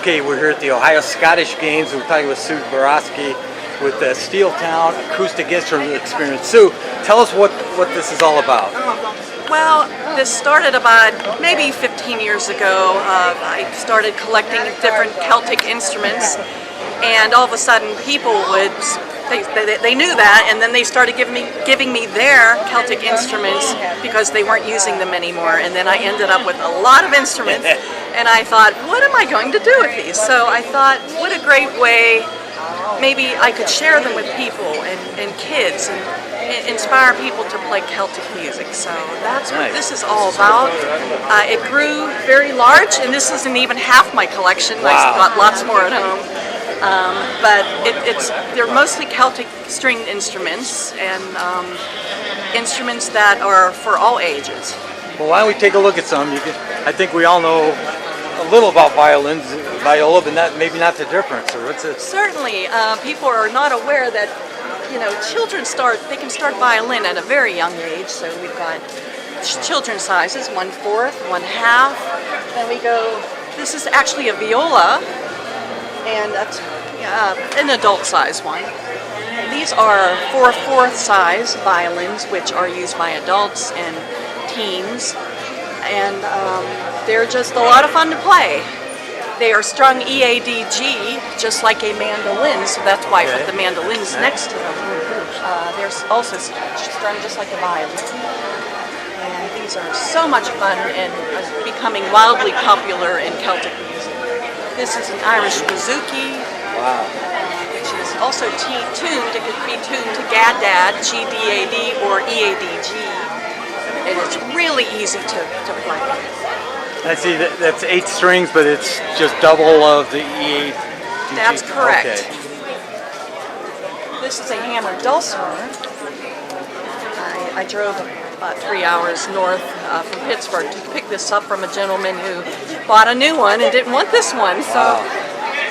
Okay, we're here at the Ohio Scottish Games. We're talking with Sue Borowski with the Steeltown Acoustic Instrument Experience. Sue, tell us what this is all about. Well, this started about maybe 15 years ago. I started collecting different Celtic instruments, and all of a sudden people would, they knew that, and then they started giving me their Celtic instruments because they weren't using them anymore. And then I ended up with a lot of instruments, and I thought, what am I going to do with these? So I thought, what a great way, maybe I could share them with people and kids and inspire people to play Celtic music. So that's what this is all about. It grew very large, and this isn't even half my collection. Wow. I've got lots more at home. But they're mostly Celtic stringed instruments and instruments that are for all ages. Well, why don't we take a look at some? I think we all know a little about viola, but maybe not the difference. Or what's it? Certainly, people are not aware that children can start violin at a very young age. So we've got children's sizes, 1/4, 1/2. Then we go. This is actually a viola. And that's an adult size one. These are 4/4 size violins, which are used by adults and teens, and they're just a lot of fun to play. They are strung E-A-D-G, just like a mandolin, so that's why I put the mandolins next to them. They're also strung just like a violin. And these are so much fun and becoming wildly popular in Celtic music. This is an Irish bouzouki, which is also tuned. It could be tuned to Gad-Dad, G-D-A-D, or E-A-D-G. And it's really easy to play. I see that's 8 strings, but it's just double of the E-A-D-G. That's correct. Okay. This is a hammered dulcimer. I drove about 3 hours north from Pittsburgh to pick this up from a gentleman who bought a new one and didn't want this one. So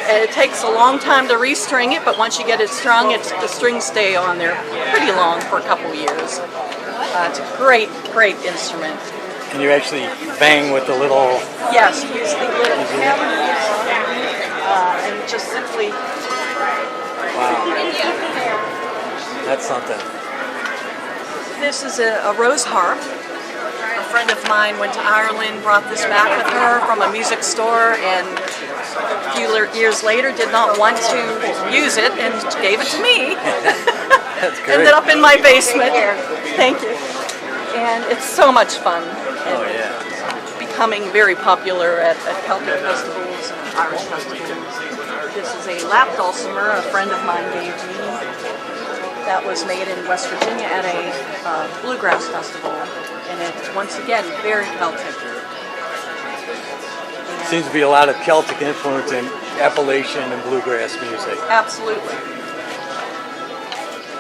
it takes a long time to restring it, but once you get it strung, the strings stay on there pretty long for a couple years. It's a great, great instrument. And you actually bang with the little... Yes, use the little hammers and just simply... Wow. That's something. This is a rose harp. A friend of mine went to Ireland, brought this back with her from a music store, and a few years later did not want to use it and gave it to me. That's great. Ended up in my basement. Thank you. And it's so much fun. Oh, yeah. Becoming very popular at Celtic festivals and Irish festivals. This is a lap dulcimer a friend of mine gave me. That was made in West Virginia at a bluegrass festival, and it's once again very Celtic. Seems to be a lot of Celtic influence in Appalachian and bluegrass music. Absolutely.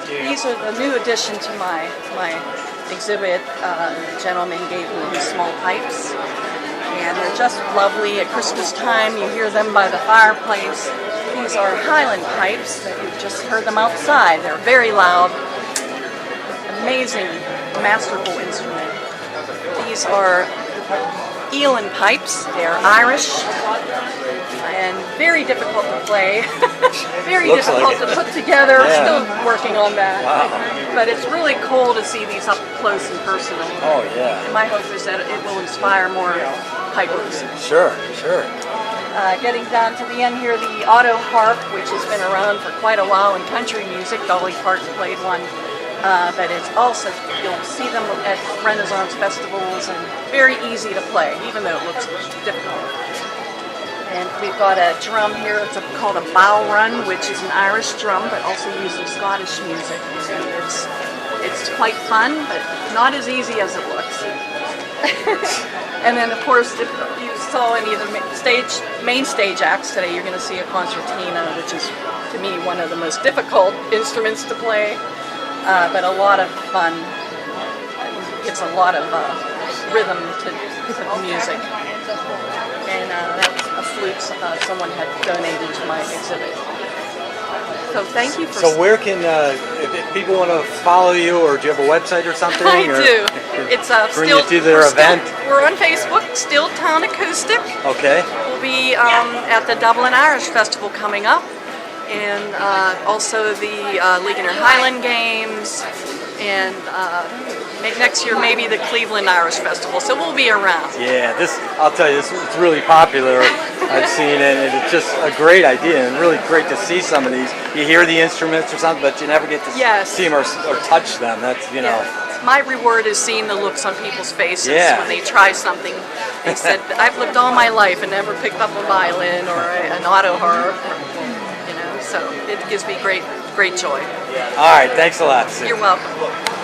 These are the new addition to my exhibit. The gentleman gave me these small pipes, and they're just lovely. At Christmas time, you hear them by the fireplace. These are Highland pipes that you've just heard them outside. They're very loud, amazing, masterful instrument. These are Elan pipes. They're Irish and very difficult to play. Very difficult to put together. Still working on that. Wow. But it's really cool to see these up close and personal. Oh, yeah. And my hope is that it will inspire more pipers. Sure, sure. Getting down to the end here, the auto harp, which has been around for quite a while in country music. Dolly Parton played one, but it's also, you'll see them at Renaissance festivals and very easy to play, even though it looks difficult. And we've got a drum here, it's called a bow run, which is an Irish drum, but also used in Scottish music. And it's quite fun, but not as easy as it looks. And then, of course, if you saw any of the main stage acts today, you're going to see a concertina, which is, to me, one of the most difficult instruments to play, but a lot of fun. It's a lot of rhythm to the music. And that's a flute someone had donated to my exhibit. So thank you for... So where can, if people want to follow you, or do you have a website or something? I do. It's bring you to their event? We're on Facebook, Steeltown Acoustic. Okay. We'll be at the Dublin Irish Festival coming up, and also the Ligonier Highland Games, and next year maybe the Cleveland Irish Festival. So we'll be around. Yeah, I'll tell you, it's really popular. I've seen it, and it's just a great idea, and really great to see some of these. You hear the instruments or something, but you never get to see them or touch them. That's, you know. My reward is seeing the looks on people's faces when they try something. They said, I've lived all my life and never picked up a violin or an auto harp. You know, so it gives me great joy. All right, thanks a lot, Sue. You're welcome.